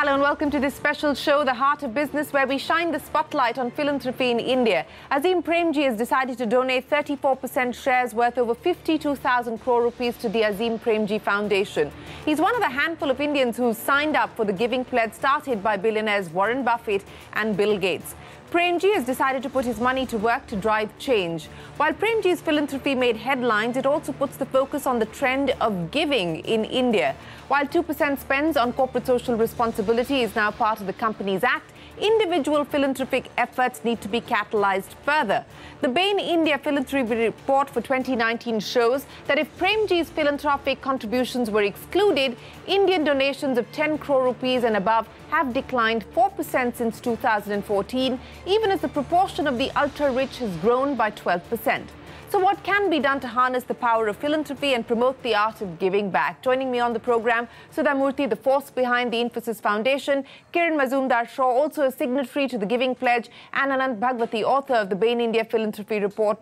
Hello and welcome to this special show, The Heart of Business, where we shine the spotlight on philanthropy in India. Azim Premji has decided to donate 34% shares worth over 52,000 crore rupees to the Azim Premji Foundation. He's one of the handful of Indians who signed up for the giving pledge started by billionaires Warren Buffett and Bill Gates. Premji has decided to put his money to work to drive change. While Premji's philanthropy made headlines, it also puts the focus on the trend of giving in India. While 2% spends on corporate social responsibility is now part of the Companies Act, individual philanthropic efforts need to be catalyzed further. The Bain India Philanthropy Report for 2019 shows that if Premji's philanthropic contributions were excluded, Indian donations of 10 crore rupees and above have declined 4% since 2014, even as the proportion of the ultra-rich has grown by 12%. So what can be done to harness the power of philanthropy and promote the art of giving back? Joining me on the program, Sudha Murthy, the force behind the Infosys Foundation, Kiran Mazumdar-Shaw, also a signatory to the Giving Pledge, and Anant Bhagwati, author of the Bain India Philanthropy Report.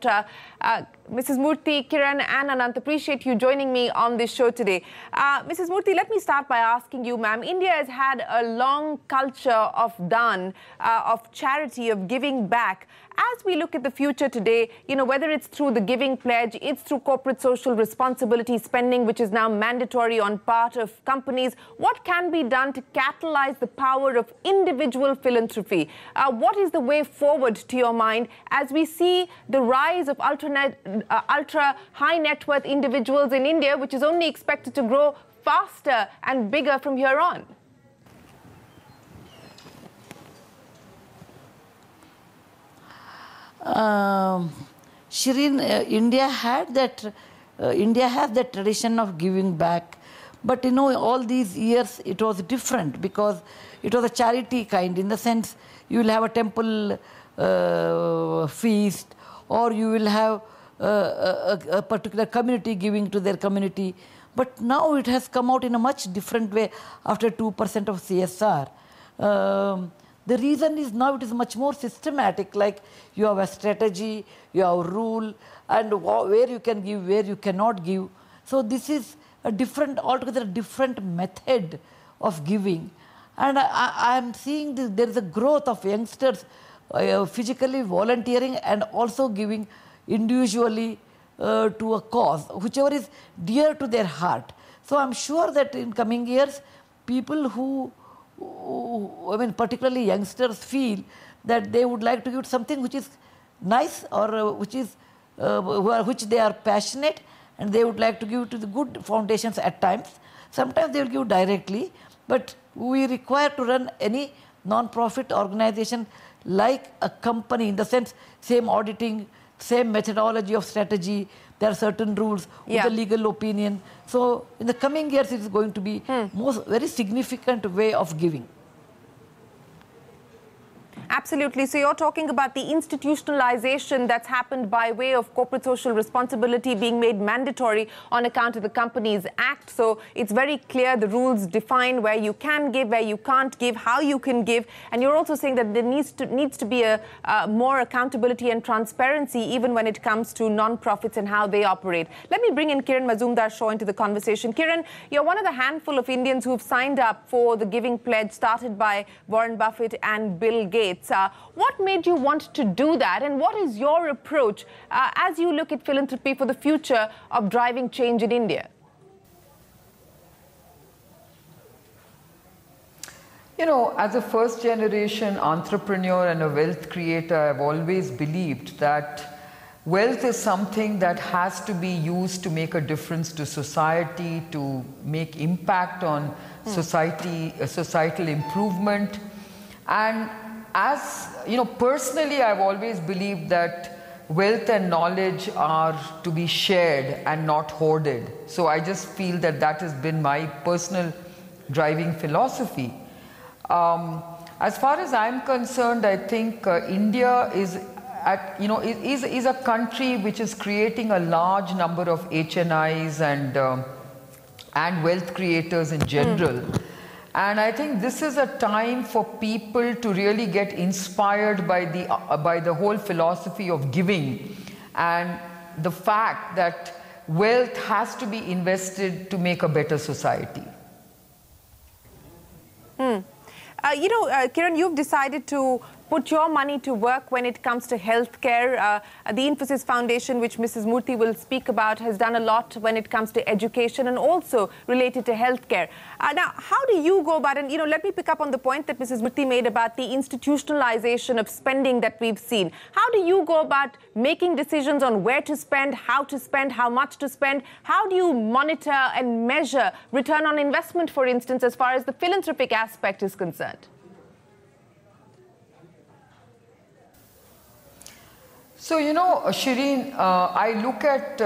Mrs. Murthy, Kiran and Anant, appreciate you joining me on this show today. Mrs. Murthy, let me start by asking you, ma'am, India has had a long culture of daan, of charity, of giving back. As we look at the future today, you know, whether it's through the Giving Pledge, it's through corporate social responsibility spending, which is now mandatory on part of companies, what can be done to catalyze the power of individual philanthropy? What is the way forward, to your mind, as we see the rise of ultra high net worth individuals in India, which is only expected to grow faster and bigger from here on? Shireen, India has that tradition of giving back, but you know, all these years it was different because it was a charity kind, in the sense you will have a temple feast, or you will have a particular community giving to their community. But now it has come out in a much different way after 2% of CSR. The reason is now it is much more systematic, like you have a strategy, you have a rule, and where you can give, where you cannot give. So this is a different, altogether different method of giving. And I am seeing there is a growth of youngsters physically volunteering and also giving individually to a cause, whichever is dear to their heart. So I'm sure that in coming years, people who particularly youngsters feel that they would like to give something which is nice, or which they are passionate, and they would like to give to the good foundations at times. Sometimes they will give directly, but we require to run any non-profit organization like a company, in the sense same auditing, same methodology of strategy. There are certain rules with the legal opinion. So in the coming years, it is going to be very significant way of giving. Absolutely. So you're talking about the institutionalization that's happened by way of corporate social responsibility being made mandatory on account of the Companies Act. So it's very clear, the rules define where you can give, where you can't give, how you can give. And you're also saying that there needs to be a more accountability and transparency even when it comes to non-profits and how they operate. Let me bring in Kiran Mazumdar-Shaw into the conversation. Kiran, you're one of the handful of Indians who've signed up for the Giving Pledge started by Warren Buffett and Bill Gates. What made you want to do that, and what is your approach as you look at philanthropy for the future of driving change in India? You know, as a first-generation entrepreneur and a wealth creator, I've always believed that wealth is something that has to be used to make a difference to society, to make impact on societal improvement. And as you know, personally, I've always believed that wealth and knowledge are to be shared and not hoarded. So I just feel that that has been my personal driving philosophy. As far as I'm concerned, I think India is is a country which is creating a large number of HNIs and wealth creators in general. And I think this is a time for people to really get inspired by the whole philosophy of giving, and the fact that wealth has to be invested to make a better society. Kiran, you've decided to put your money to work when it comes to healthcare. The Infosys Foundation, which Mrs. Murthy will speak about, has done a lot when it comes to education and also related to healthcare. Now, how do you go about it? Let me pick up on the point that Mrs. Murthy made about the institutionalization of spending that we've seen. How do you go about making decisions on where to spend, how much to spend? How do you monitor and measure return on investment, for instance, as far as the philanthropic aspect is concerned? So, Shireen, I look at,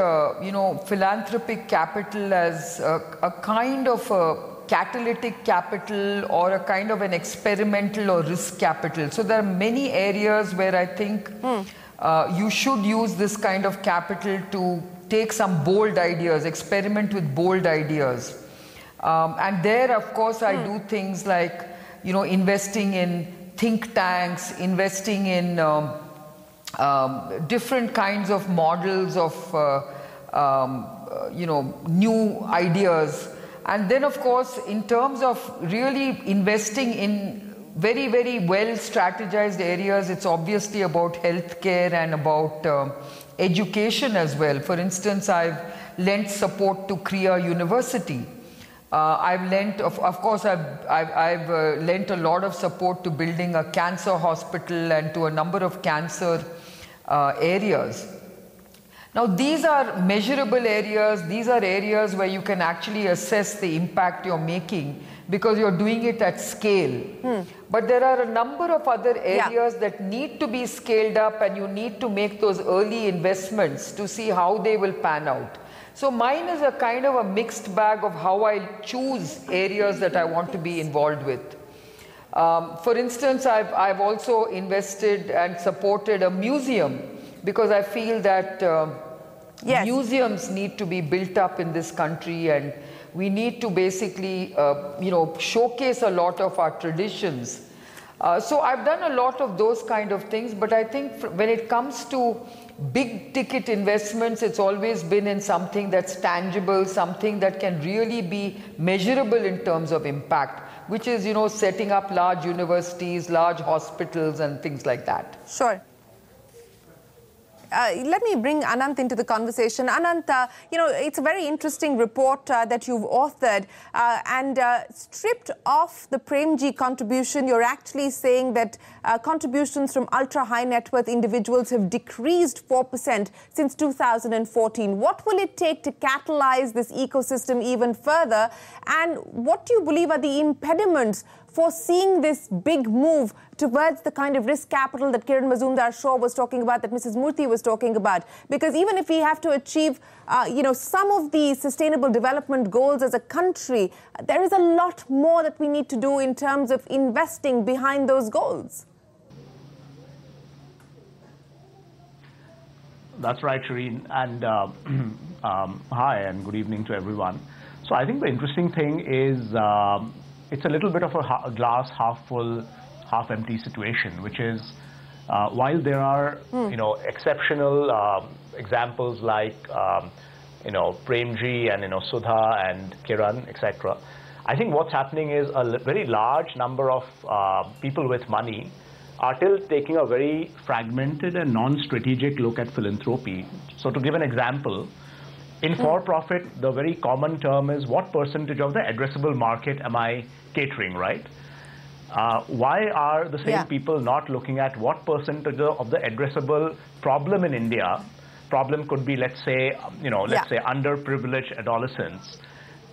philanthropic capital as a kind of a catalytic capital or a kind of an experimental or risk capital. So there are many areas where I think you should use this kind of capital to take some bold ideas, experiment with bold ideas. And there, of course, I do things like, investing in think tanks, investing in different kinds of models of, new ideas. And then, of course, in terms of really investing in very, very well strategized areas, it's obviously about healthcare and about education as well. For instance, I've lent support to Crore University. I've lent, of course, I've lent a lot of support to building a cancer hospital and to a number of cancer areas. Now, these are measurable areas. These are areas where you can actually assess the impact you're making because you're doing it at scale. But there are a number of other areas that need to be scaled up, and you need to make those early investments to see how they will pan out. So mine is a kind of a mixed bag of how I choose areas that I want to be involved with. For instance, I've also invested and supported a museum because I feel that museums need to be built up in this country, and we need to basically, showcase a lot of our traditions. So I've done a lot of those kind of things, but I think when it comes to big ticket investments, it's always been in something that's tangible, something that can really be measurable in terms of impact, which is, setting up large universities, large hospitals and things like that. Sure. Let me bring Anant into the conversation. Anant, it's a very interesting report that you've authored, and stripped off the Premji contribution, you're actually saying that contributions from ultra-high net worth individuals have decreased 4% since 2014. What will it take to catalyze this ecosystem even further? And what do you believe are the impediments for seeing this big move towards the kind of risk capital that Kiran Mazumdar-Shaw was talking about, that Mrs. Murthy was talking about? Because even if we have to achieve, some of the sustainable development goals as a country, there is a lot more that we need to do in terms of investing behind those goals. That's right, Shireen. And hi, and good evening to everyone. So I think the interesting thing is it's a little bit of a glass half full, half empty situation, which is while there are exceptional examples like Premji and Sudha and Kiran, etc. I think what's happening is a very large number of people with money are still taking a very fragmented and non-strategic look at philanthropy. So to give an example, in for-profit, the very common term is what percentage of the addressable market am I catering, right? Why are the same people not looking at what percentage of the addressable problem in India? Problem could be, let's say, let's say underprivileged adolescents.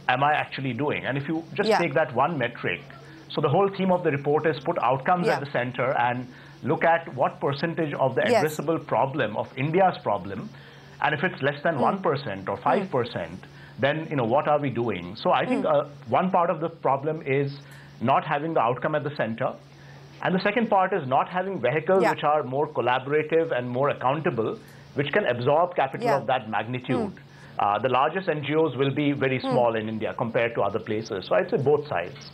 Am I actually doing? And if you just take that one metric, so the whole theme of the report is put outcomes at the center and look at what percentage of the addressable problem of India's problem. And if it's less than 1% or 5%, then what are we doing? So I think one part of the problem is not having the outcome at the center. And the second part is not having vehicles which are more collaborative and more accountable, which can absorb capital of that magnitude. The largest NGOs will be very small in India compared to other places. So I'd say both sides.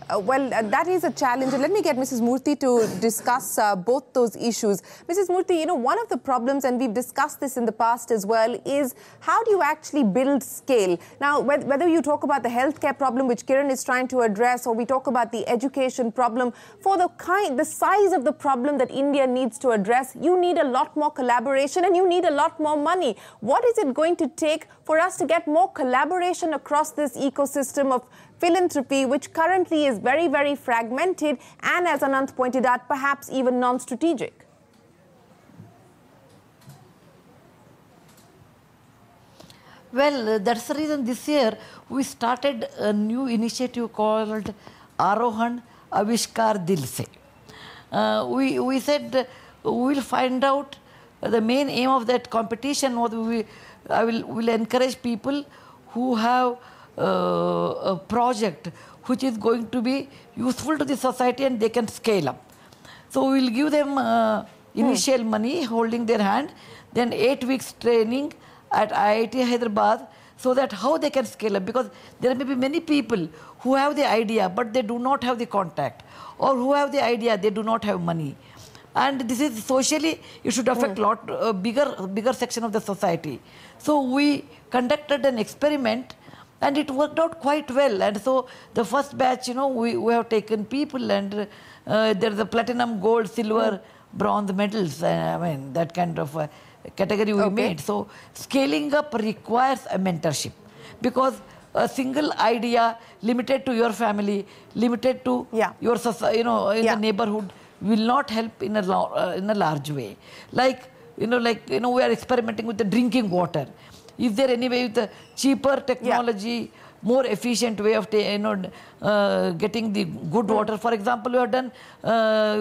That is a challenge. And let me get Mrs. Murthy to discuss both those issues. Mrs. Murthy, you know, one of the problems, and we've discussed this in the past as well, is how do you actually build scale? Now, whether you talk about the healthcare problem, which Kiran is trying to address, or we talk about the education problem, for the size of the problem that India needs to address, you need a lot more collaboration and you need a lot more money. What is it going to take for us to get more collaboration across this ecosystem of philanthropy, which currently is very, very fragmented and, as Anant pointed out, perhaps even non-strategic? Well, that's the reason this year we started a new initiative called Arohan Avishkar Dil Se. We said we'll find out the main aim of that competition. Will encourage people who have a project which is going to be useful to the society and they can scale up. So we'll give them initial money, holding their hand, then 8 weeks training at IIT Hyderabad, so that how they can scale up, because there may be many people who have the idea but they do not have the contact, or who have the idea, they do not have money. And this is socially, it should affect bigger section of the society. So we conducted an experiment and it worked out quite well. And so the first batch, you know, we have taken people, and there's a platinum, gold, silver, bronze medals. I mean, that kind of category we made. So scaling up requires a mentorship, because a single idea limited to your family, limited to your society, you know, in the neighborhood, will not help in a large way. Like we are experimenting with the drinking water. Is there any way with the cheaper technology, more efficient way of getting the good water? For example, we have done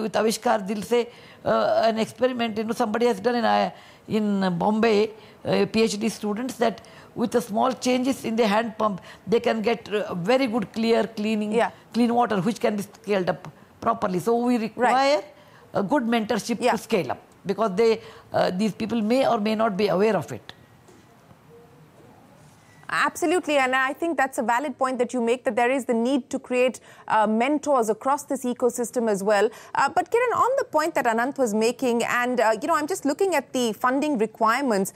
with Avishkar Dil Se an experiment. You know, somebody has done in Bombay, PhD students, that with the small changes in the hand pump, they can get very good, clean water, which can be scaled up properly. So we require a good mentorship to scale up, because these people may or may not be aware of it. Absolutely, and I think that's a valid point that you make, that there is the need to create mentors across this ecosystem as well. But Kiran, on the point that Anant was making, and you know, I'm just looking at the funding requirements.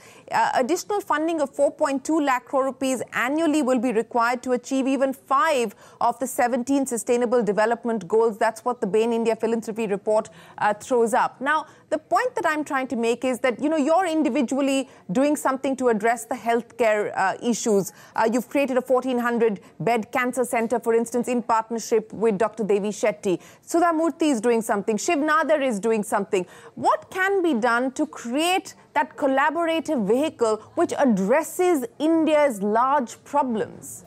Additional funding of 4.2 lakh crore rupees annually will be required to achieve even 5 of the 17 Sustainable Development Goals. That's what the Bain India Philanthropy report throws up. Now, the point that I'm trying to make is that, you know, you're individually doing something to address the healthcare issues. You've created a 1,400-bed cancer center, for instance, in partnership with Dr. Devi Shetty. Sudha Murthy is doing something. Shiv Nadar is doing something. What can be done to create that collaborative vehicle which addresses India's large problems?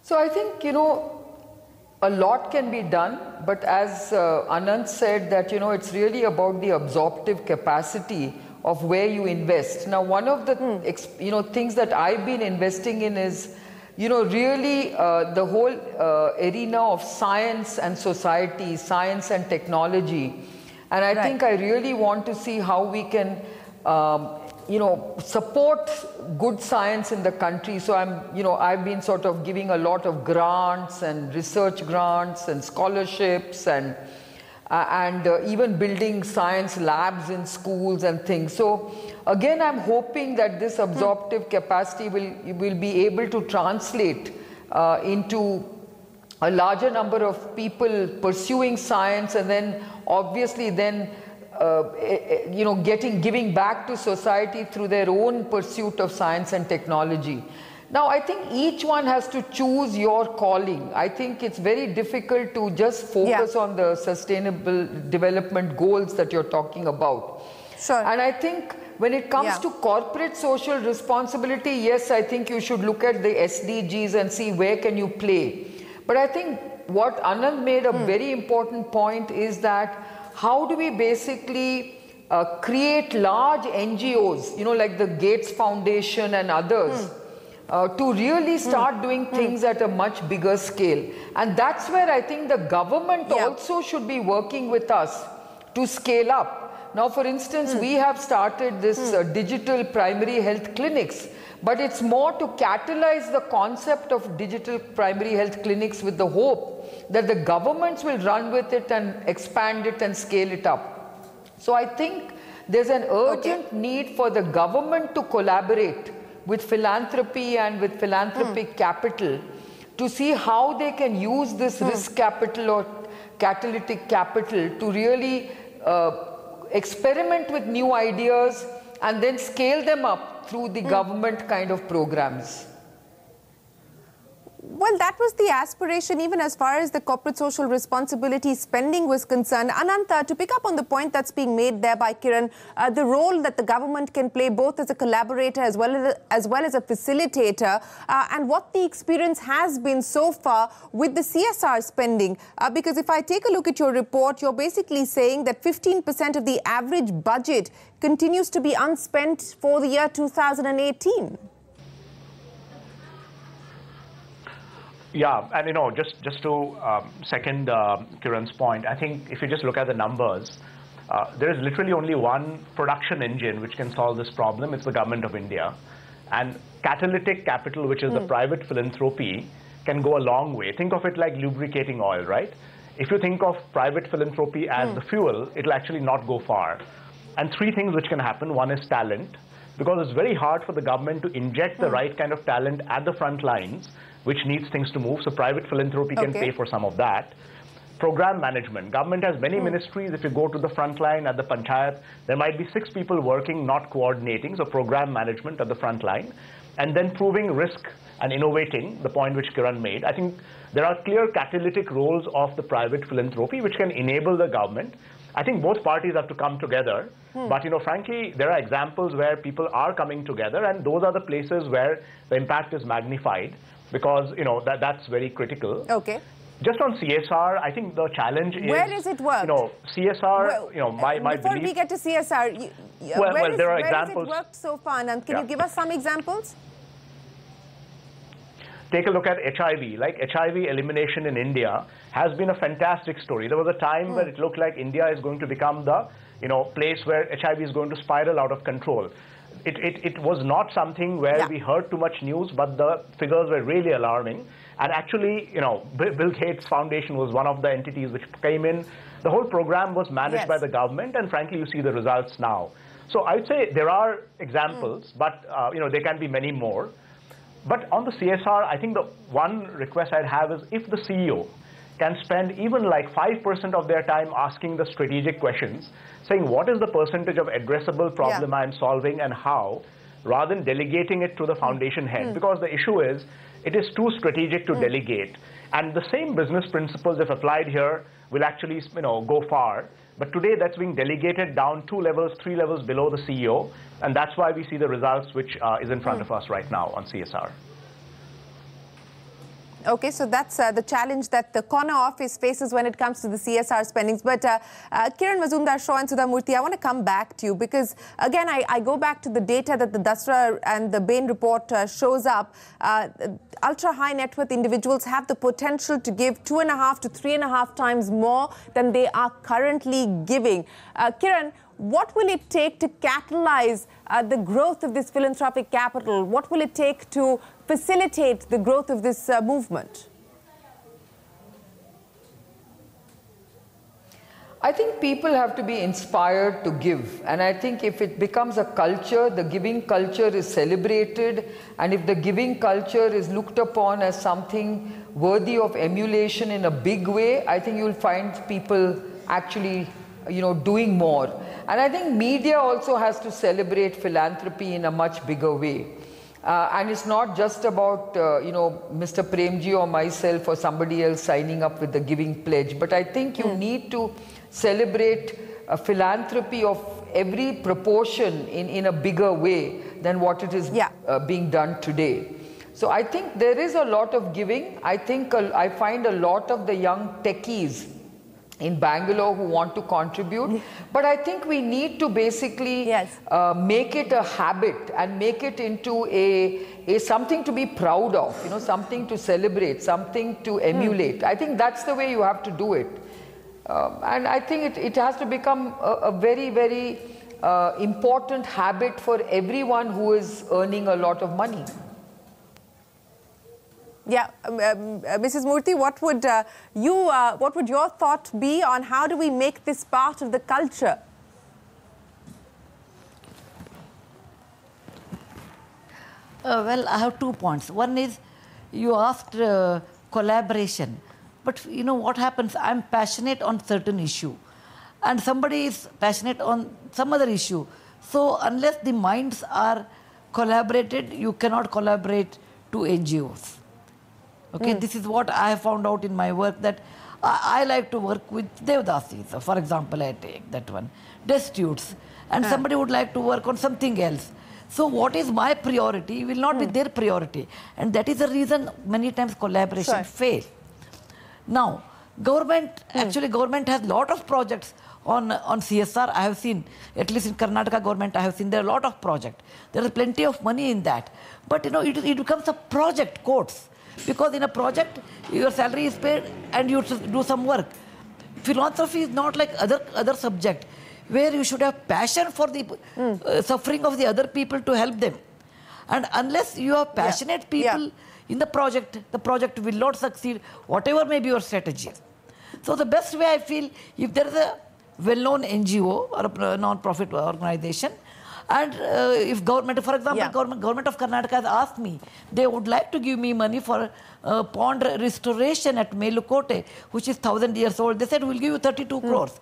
So I think, you know, a lot can be done, but as Anant said, that, you know, it's really about the absorptive capacity of where you invest. Now, one of the things that I've been investing in is, you know, really the whole arena of science and society, science and technology. And I think I really want to see how we can, you know, support good science in the country. So I've been sort of giving a lot of grants and research grants and scholarships and even building science labs in schools and things. So again, I'm hoping that this absorptive capacity will be able to translate into a larger number of people pursuing science, and then obviously then giving back to society through their own pursuit of science and technology. Now, I think each one has to choose your calling. I think it's very difficult to just focus on the sustainable development goals that you're talking about. Sure. And I think when it comes to corporate social responsibility, yes, I think you should look at the SDGs and see where can you play. But I think what Anand made a very important point is that how do we basically create large NGOs, you know, like the Gates Foundation and others, to really start doing things at a much bigger scale. And that's where I think the government also should be working with us to scale up. Now, for instance, we have started this digital primary health clinics, but it's more to catalyze the concept of digital primary health clinics with the hope that the governments will run with it and expand it and scale it up. So I think there's an urgent need for the government to collaborate with philanthropy and with philanthropic capital to see how they can use this risk capital or catalytic capital to really experiment with new ideas and then scale them up through the government kind of programs. Well, that was the aspiration even as far as the corporate social responsibility spending was concerned. Ananta, to pick up on the point that's being made there by Kiran, the role that the government can play both as a collaborator as well as a facilitator, and what the experience has been so far with the CSR spending. Because if I take a look at your report, you're basically saying that 15% of the average budget continues to be unspent for the year 2018. Yeah, and you know, just to second Kiran's point, I think if you just look at the numbers, there is literally only one production engine which can solve this problem. It's the government of India. And catalytic capital, which is the private philanthropy, can go a long way. Think of it like lubricating oil, right? If you think of private philanthropy as the fuel, it'll actually not go far. And three things which can happen. One is talent, because it's very hard for the government to inject the right kind of talent at the front lines, which needs things to move. So private philanthropy can pay for some of that. Program management. Government has many ministries. If you go to the front line at the panchayat, there might be 6 people working, not coordinating. So program management at the front line. And then proving risk and innovating, the point which Kiran made. I think there are clear catalytic roles of the private philanthropy which can enable the government. I think both parties have to come together. But, you know, frankly, there are examples where people are coming together, and those are the places where the impact is magnified, because, you know, that's very critical. Okay. Just on CSR, I think the challenge is... Where does it work? You know, CSR, you know, my before belief... we get to CSR, there are examples. Where has it worked so far? And can you give us some examples? Take a look at HIV. Like, HIV elimination in India has been a fantastic story. There was a time where it looked like India is going to become the, you know, place where HIV is going to spiral out of control. It was not something where we heard too much news, but the figures were really alarming. And actually, you know, Bill Gates Foundation was one of the entities which came in. The whole program was managed by the government, and frankly, you see the results now. So I would say there are examples, but, you know, there can be many more. But on the CSR, I think the one request I'd have is if the CEO can spend even like 5% of their time asking the strategic questions, saying what is the percentage of addressable problem I'm solving and how, rather than delegating it to the foundation head. Because the issue is, it is too strategic to delegate. And the same business principles, if applied here, will actually, you know, go far. But today, that's being delegated down 2 levels, 3 levels below the CEO. And that's why we see the results which is in front of us right now on CSR. Okay, so that's the challenge that the corner office faces when it comes to the CSR spendings. But Kiran Mazumdar-Shaw and Sudha Murthy, I want to come back to you because, again, I go back to the data that the Dasra and the Bain report shows up. Ultra-high net worth individuals have the potential to give 2.5 to 3.5 times more than they are currently giving. Kiran, what will it take to catalyze the growth of this philanthropic capital? What will it take to facilitate the growth of this movement? I think people have to be inspired to give. And I think if it becomes a culture, the giving culture is celebrated. And if the giving culture is looked upon as something worthy of emulation in a big way, I think you'll find people actually, you know, doing more. And I think media also has to celebrate philanthropy in a much bigger way. And it's not just about, you know, Mr. Premji or myself or somebody else signing up with the giving pledge. But I think you need to celebrate philanthropy of every proportion in a bigger way than what it is being done today. So I think there is a lot of giving. I think I find a lot of the young techies in Bangalore who want to contribute. But I think we need to basically make it a habit and make it into a something to be proud of, you know, something to celebrate, something to emulate. I think that's the way you have to do it. And I think it has to become a very, very important habit for everyone who is earning a lot of money. Yeah, Mrs. Murthy, what would your thought be on how do we make this part of the culture? Well, I have 2 points. One is you asked collaboration, but you know what happens? I'm passionate on certain issue, and somebody is passionate on some other issue. So unless the minds are collaborated, you cannot collaborate to NGOs. Okay, this is what I have found out in my work, that I like to work with Devdasis. So for example, I take that one, destitutes, and somebody would like to work on something else. So what is my priority will not be their priority, and that is the reason many times collaboration fail. Now, government, actually government has lot of projects on CSR. I have seen, at least in Karnataka government, I have seen there are a lot of projects. There is plenty of money in that. But you know, it becomes a project, quotes. Because in a project, your salary is paid and you do some work. Philanthropy is not like other subject, where you should have passion for the suffering of the other people to help them. And unless you have passionate people in the project will not succeed, whatever may be your strategy. So the best way I feel, if there is a well-known NGO or a non-profit organization, and if government, for example, government of Karnataka has asked me, they would like to give me money for pond restoration at Melukote, which is 1,000 years old. They said, we'll give you 32 crores.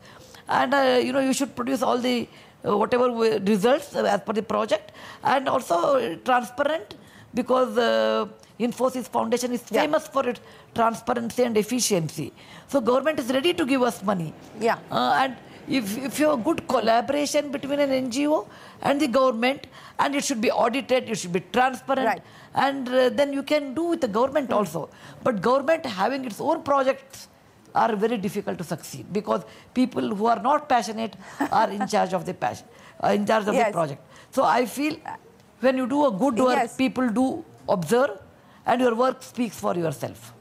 And, you know, you should produce all the whatever results as per the project, and also transparent, because Infosys Foundation is famous for its transparency and efficiency. So government is ready to give us money. And if you have good collaboration between an NGO and the government, and it should be audited, it should be transparent, and then you can do with the government also. But government having its own projects are very difficult to succeed, because people who are not passionate are in charge of the the project. So I feel when you do a good work, people do observe, and your work speaks for yourself.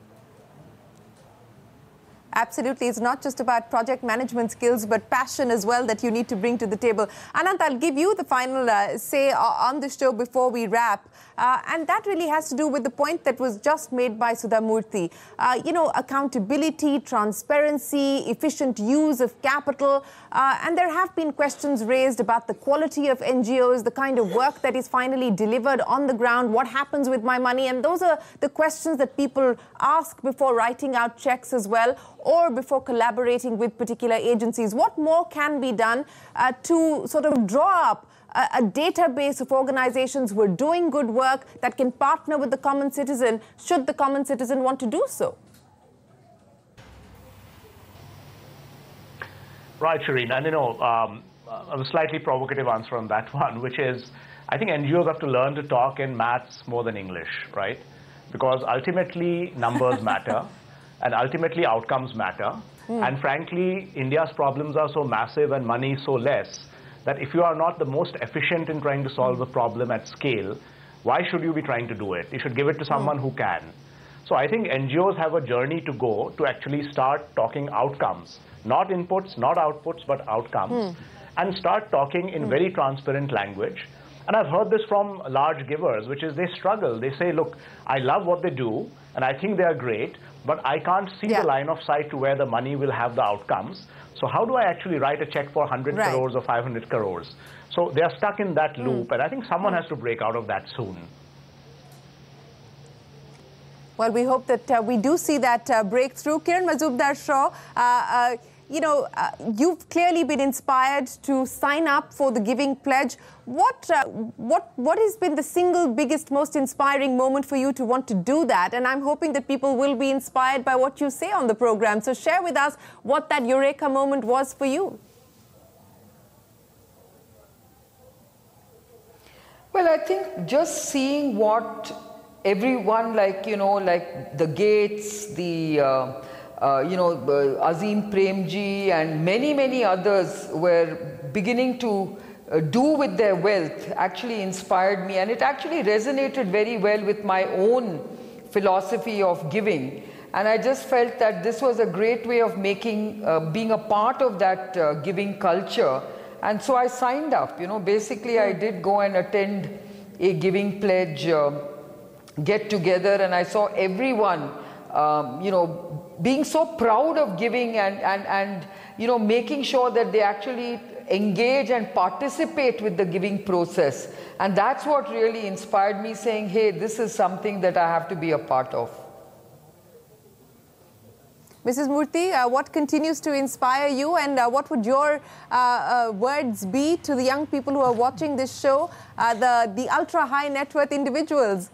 Absolutely. It's not just about project management skills, but passion as well that you need to bring to the table. Anant, I'll give you the final say on the show before we wrap. And that really has to do with the point that was just made by Sudha Murthy. You know, accountability, transparency, efficient use of capital. And there have been questions raised about the quality of NGOs, the kind of work that is finally delivered on the ground, what happens with my money. And those are the questions that people ask before writing out checks as well, or before collaborating with particular agencies. What more can be done to sort of draw up a database of organizations who are doing good work that can partner with the common citizen, should the common citizen want to do so? Right, Shireen. And you know, a slightly provocative answer on that one, which is, I think NGOs have to learn to talk in maths more than English, right? Because ultimately numbers matter. And ultimately, outcomes matter. And frankly, India's problems are so massive and money so less that if you are not the most efficient in trying to solve a problem at scale, why should you be trying to do it? You should give it to someone who can. So I think NGOs have a journey to go to actually start talking outcomes, not inputs, not outputs, but outcomes, and start talking in very transparent language. And I've heard this from large givers, which is they struggle. They say, look, I love what they do, and I think they are great, but I can't see the line of sight to where the money will have the outcomes. So how do I actually write a check for 100 crores or 500 crores? So they are stuck in that loop, and I think someone has to break out of that soon. Well, we hope that we do see that breakthrough. Kiran Mazumdar-Shaw, you know, you've clearly been inspired to sign up for the Giving Pledge. What has been the single biggest, most inspiring moment for you to want to do that? And I'm hoping that people will be inspired by what you say on the program. So share with us what that eureka moment was for you. Well, I think just seeing what everyone, like, you know, like the Gates, the Azim Premji and many others were beginning to do with their wealth actually inspired me, and it actually resonated very well with my own philosophy of giving. And I just felt that this was a great way of being a part of that giving culture. And so I signed up. Basically I did go and attend a giving pledge get together, and I saw everyone, being so proud of giving and making sure that they actually engage and participate with the giving process. And that's what really inspired me, saying, hey, this is something that I have to be a part of. Mrs. Murthy, what continues to inspire you, and what would your words be to the young people who are watching this show, the ultra high net worth individuals?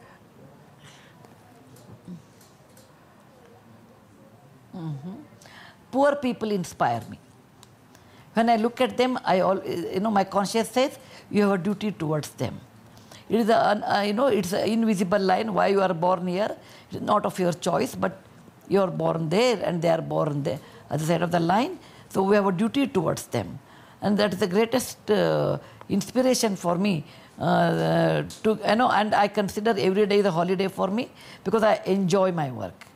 Poor people inspire me. When I look at them, my conscience says you have a duty towards them. It is it's an invisible line. Why you are born here, it's not of your choice, but you are born there and they are born there at the side of the line. So we have a duty towards them, and that is the greatest inspiration for me. And I consider every day is a holiday for me because I enjoy my work.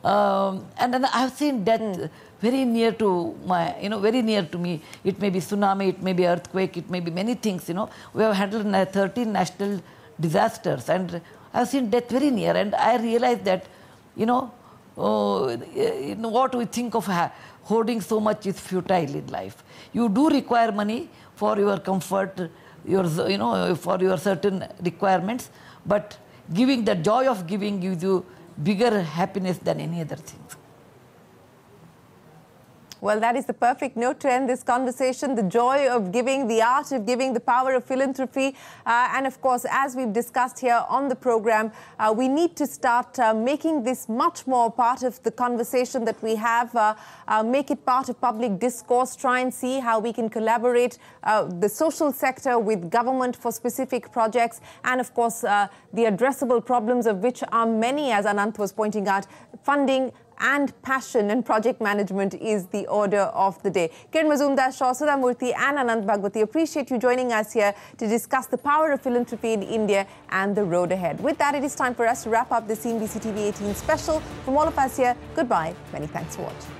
And then I have seen death very near to very near to me. It may be tsunami, it may be earthquake, it may be many things. We have handled 13 national disasters, and I have seen death very near. And I realized that, what we think of hoarding so much is futile in life. You do require money for your comfort, for your certain requirements, but giving, the joy of giving gives you bigger happiness than any other thing. Well, that is the perfect note to end this conversation. The joy of giving, the art of giving, the power of philanthropy. And of course, as we've discussed here on the program, we need to start making this much more part of the conversation that we have, make it part of public discourse, try and see how we can collaborate the social sector with government for specific projects. And of course, the addressable problems, of which are many, as Anant was pointing out, funding and passion and project management is the order of the day. Kiran Mazumdar-Shaw, Sudha Murthy and Anant Bhagwati, appreciate you joining us here to discuss the power of philanthropy in India and the road ahead. With that, it is time for us to wrap up the CNBC-TV18 special. From all of us here, goodbye. Many thanks for watching.